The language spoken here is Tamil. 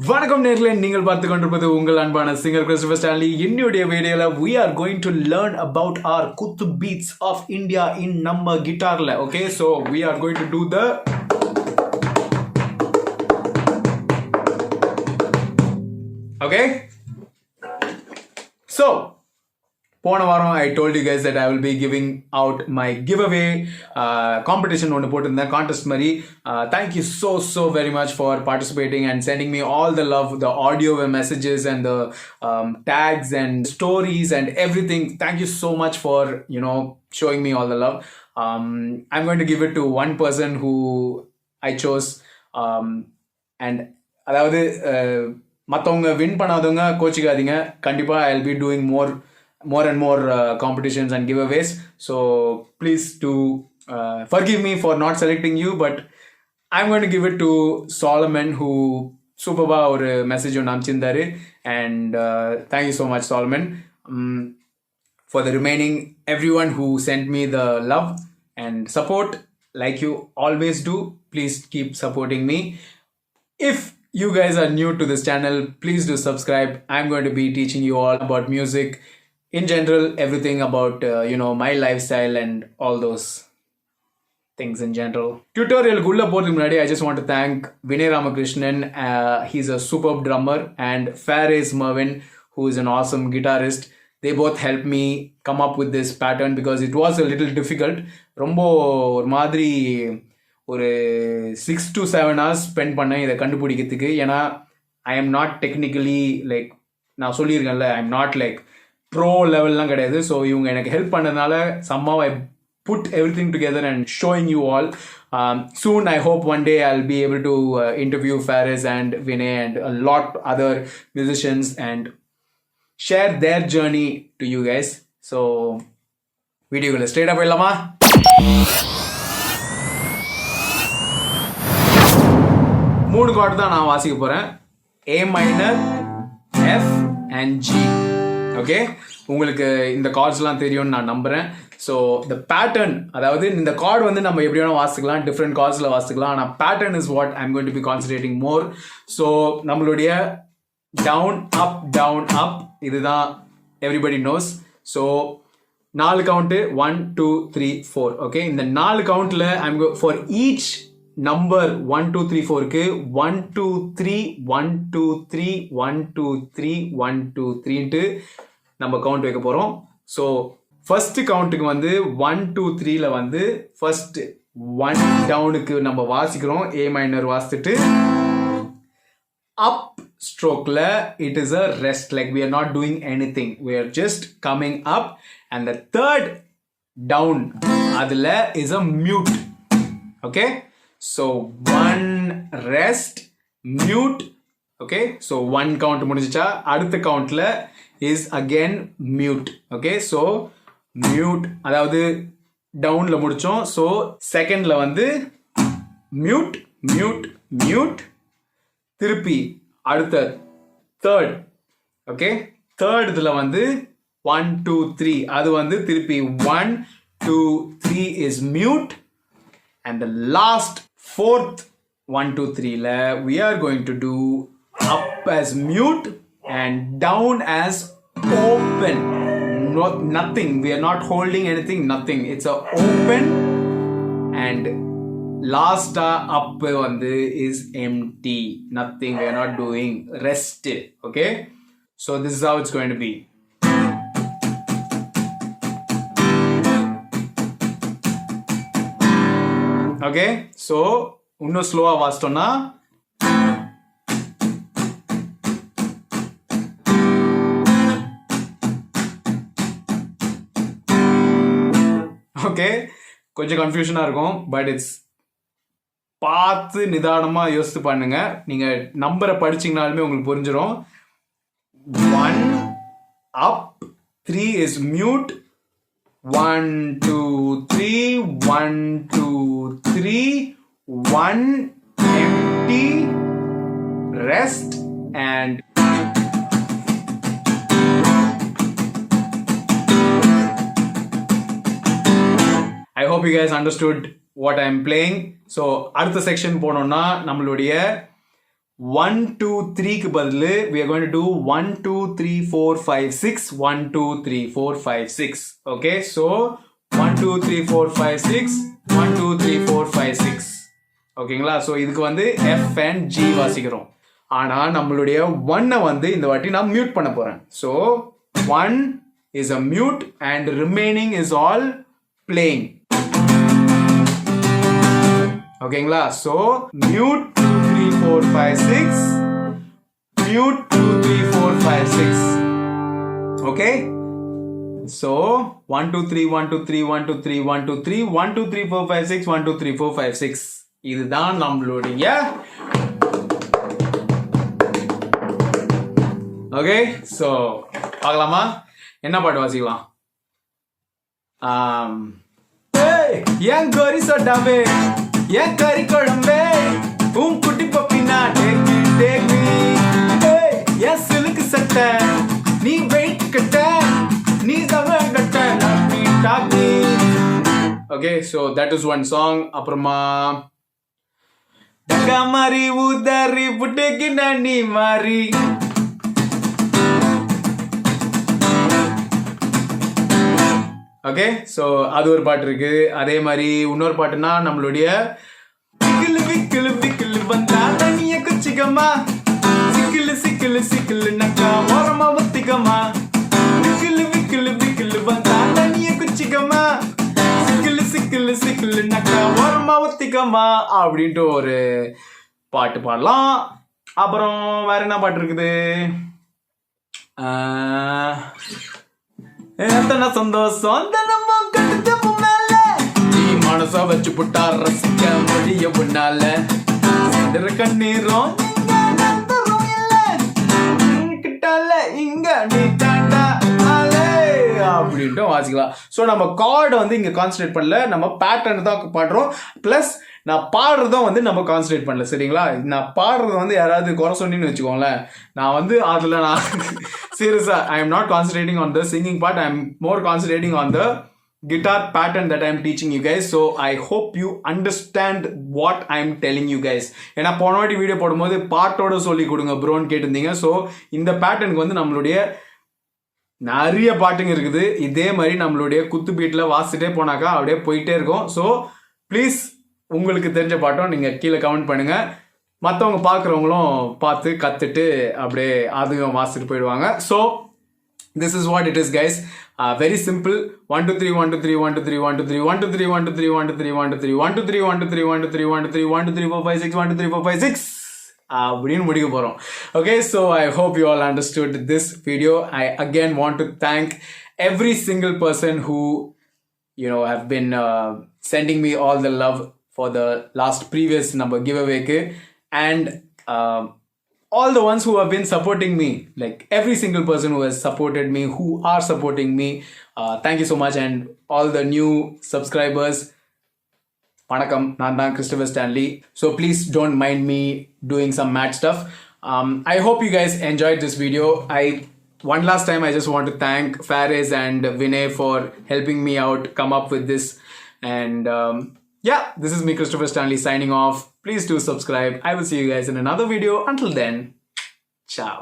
வணக்கம் நேர்களே, நீங்கள் பார்த்து கொண்டிருப்பது உங்கள் அன்பான சிங்கர் கிறிஸ்டோபர் ஸ்டான்லி. என்னுடைய வீடியோல we are going to learn about our Kuthu beats of India in நம்ம guitarல. Okay, so we are going to do the okay. So போன வாரம் I told you guys that I will be giving out my giveaway competition ஒன்று போட்டிருந்தேன், contest மாதிரி. Thank you so very much for participating and sending me all the love, the audio messages and the tags and stories and everything. Thank you so much for showing me all the love. I'm going to give it to one person who I chose, and அதாவது மற்றவங்க வின் பண்ணாதவங்க கோச்சிக்காதீங்க. கண்டிப்பாக I'll be doing more and more competitions and giveaways, so please do forgive me for not selecting you, but I'm going to give it to Solomon, who superba or message on amchindaru, and thank you so much, Solomon. For the remaining everyone who sent me the love and support like you always do, please keep supporting me. If you guys are new to this channel, please do subscribe. I'm going to be teaching you all about music in general, everything about my lifestyle and all those things in general. Tutorial gulla போறதுக்கு முன்னாடி I just want to thank Vinay Ramakrishnan. He's a superb drummer, and Faris Mervin, who is an awesome guitarist. They both helped me come up with this pattern because it was a little difficult. ரொம்ப ஒரு மாதிரி ஒரு 6 to 7 hours spend பண்ணேன் இதை கண்டுபிடிக்கிறதுக்கு. ஏன்னா I am not technically like, நான் சொல்லியிருக்கேன்ல, I am not like bro லெவல்லாம் கிடையாது. ஸோ இவங்க எனக்கு ஹெல்ப் பண்ணதுனால somehow I put everything together and showing you all. Soon I hope one day I'll be able to interview Faris and Vinay and a lot other musicians and share their journey to you guys. So வீடியோக்குள்ள ஸ்ட்ரெயிட்டா போயிடலாமா? மூணு கார்டு தான் நான் வாசிக்க போறேன், A minor, F and G. Okay, உங்களுக்கு இந்த கார்ட்ஸ்லாம் தெரியும்னு நான் நம்புகிறேன். ஸோ த பேட்டர்ன், அதாவது இந்த கார்டு வந்து நம்ம எப்படி வேணால் வாசிக்கலாம், டிஃப்ரெண்ட் கார்ட்ஸில் வாசிக்கலாம். ஆனால் pattern is what I'm going to be concentrating more. So நம்மளுடைய டவுன் அப் இதுதான் everybody knows. So 4 count 1 2 3 4. Okay, இந்த 4 கவுண்ட்டில் ஐம் ஃபார் ஈச் நம்பர் 1 2 3 4க்கு 1 2 3 1 2 3 1 2 3 1 2 3ன்ட்டு நம்ம கவுண்ட் வைக்க போகிறோம். ஸோ ஃபர்ஸ்ட் கவுண்ட்டுக்கு வந்து 1 2 3ல வந்து ஃபர்ஸ்ட் 1 டவுனுக்கு நம்ம வாசிக்கிறோம், ஏ மைனர் வாசிச்சுட்டு அப் ஸ்ட்ரோக்ல it is a rest, like we are not doing anything, we are just coming up. and the third down அதுல is a mute. okay, so 1 rest mute. okay, so 1 count முடிஞ்சிச்சா, அடுத்த கவுண்ட்ல is again mute. okay, so mute அதாவது டவுன்ல முடிச்சோம். so செகண்ட்ல வந்து mute mute mute, திருப்பி அடுத்த தேர்ட். okay, தேர்ட் இதுல வந்து 1 2 3 அது வந்து திருப்பி 1 2 3 is mute, and the last fourth 1 2 3 la we are going to do up as mute and down as open. Nothing, we are not holding anything, nothing, it's a open. and last up vandu is empty, nothing, we are not doing, rest. okay, so this is how it's going to be. okay, so இன்னும் ஸ்லோவா வாசிட்டோம்னா ஓகே, கொஞ்சம் கன்ஃபியூஷனாக இருக்கும், பட் இட்ஸ் பார்த்து நிதானமாக யோசித்து பண்ணுங்க. நீங்கள் நம்பரை படிச்சிங்கனாலுமே உங்களுக்கு புரிஞ்சிடும். 1 up 3 is mute, 1 2 3 1 2 3 1 empty, rest, and I hope you guys understood what I am playing. So அடுத்த செக்ஷன் போனோம்னா நம்மளுடைய 1 2 3 க்கு பதிலு we are going to do 1 2 3 4 5 6 1 2 3 4 5 6. Okay, so 1 2 3 4 5 6 1 2 3 4 5 6. ஓகேங்களா? ஸோ இதுக்கு வந்து F and G வாசிக்கிறோம். ஆனால் நம்மளுடைய 1 வந்து இந்த வாட்டி நான் மியூட் பண்ண போகிறேன். So 1 is a mute and remaining is all playing. ஓகேங்களா? So mute 2 3 4 5 6 mute 2 3 4 5 6. Okay? So 1 2 3 1 2 3 1 2 3 1 2 3 1 2 3 4 5 6 1 2 3 4 5 6. இதுதான் நம்மளுடைய ஓகே. ஸோ பார்க்கலாமா? என்ன பாட்டு வாசிக்கலாம்? என் கறி சொட்டாவே என் கறி குழம்பே உன் குட்டி பப்பினா டேக் என் சிலுக்கு சட்டை நீ வெயிட் கட்ட நீ தமிழ் கட்ட டாக்கி. Okay, so that is one song. அப்புறமா மாதிரி உதறி புட்டேக்கு நீ மாறி. ஓகே, ஸோ அது ஒரு பாட்டு இருக்கு. அதே மாதிரி இன்னொரு பாட்டுனா நம்மளுடைய சிக்கிலு விக்கிலு விக்கிலு வந்தா தனிய குச்சிக்கமா சிக்கிலு சிக்கிலு சிக்கிலு நக்கா ஓரமா ஒத்திக்கமா விக்கிலு விக்கிலு விக்கிலு வந்தா தனிய குச்சிக்கமா சிக்கிலு சிக்கிலு சிக்கிலு நக்கா ஓரமா ஒத்திக்கமா அப்படின்ட்டு ஒரு பாட்டு பாடலாம். அப்புறம் வேற என்ன பாட்டு இருக்குது? எத்தனை சந்தோஷம் தினமும் கட்டுத்தப்பு மேல நீ மனச வச்சு புட்டா ரசிக்க முடிய உன்னால கண்ணீரும் கிட்டால இங்க நீ தாண்டா அப்படின்ட்டு வாசிக்கலாம். ஸோ நம்ம கார்டை வந்து இங்கே கான்சன்ட்ரேட் பண்ணல, நம்ம பேட்டர்ன் தான் பாடுறோம். ப்ளஸ் நான் பாடுறதும் வந்து நம்ம கான்சன்ட்ரேட் பண்ணல. சரிங்களா? நான் பாடுறது வந்து யாராவது குறை சொன்னின்னு வச்சுக்கோங்களேன், நான் வந்து அதில் நான் சீரியஸாக I am not concentrating on the singing part, I am more concentrating on the guitar pattern that I am teaching you guys. So I hope you understand what I am telling you guys. ஏன்னா போன வாட்டி வீடியோ போடும்போது பாட்டோட சொல்லி கொடுங்க ப்ரோன்னு கேட்டிருந்தீங்க. ஸோ இந்த பேட்டர்னுக்கு வந்து நம்மளுடைய நிறைய பாட்டுங்க இருக்குது. இதே மாதிரி நம்மளுடைய குத்து பீட்டில் வாசிட்டே போனாக்கா அப்படியே போயிட்டே இருக்கும். ஸோ ப்ளீஸ் உங்களுக்கு தெரிஞ்ச பாட்டும் நீங்கள் கீழே கமெண்ட் பண்ணுங்கள். மற்றவங்க பார்க்குறவங்களும் பார்த்து கற்றுட்டு அப்படியே அதுவும் வாசிட்டு போயிடுவாங்க. So this is what it is, guys. Very simple. 1 2 3 1 2 3 1 2 3 1 2 3 1 2 3 1 2 3 1 2 3 1 2 3 1 2 3 1 2 3 1 2 3 1 2 3 1 2 3 4 5 6 1 2 3 4 5 6 அப்படின்னு முடிக்க போறோம். Okay, so I hope you all understood this video. I again want to thank every single person who have been sending me all the love for the last previous number giveaway and all the ones who have been supporting me, like every single person who has supported me, who are supporting me, thank you so much. And all the new subscribers, vanakkam, naan dhaan Christopher Stanley. So please don't mind me doing some mad stuff. I hope you guys enjoyed this video. One last time I just want to thank Faris and Vinay for helping me out come up with this. And yeah, this is me, Christopher Stanley, signing off. Please do subscribe. I will see you guys in another video. Until then, ciao.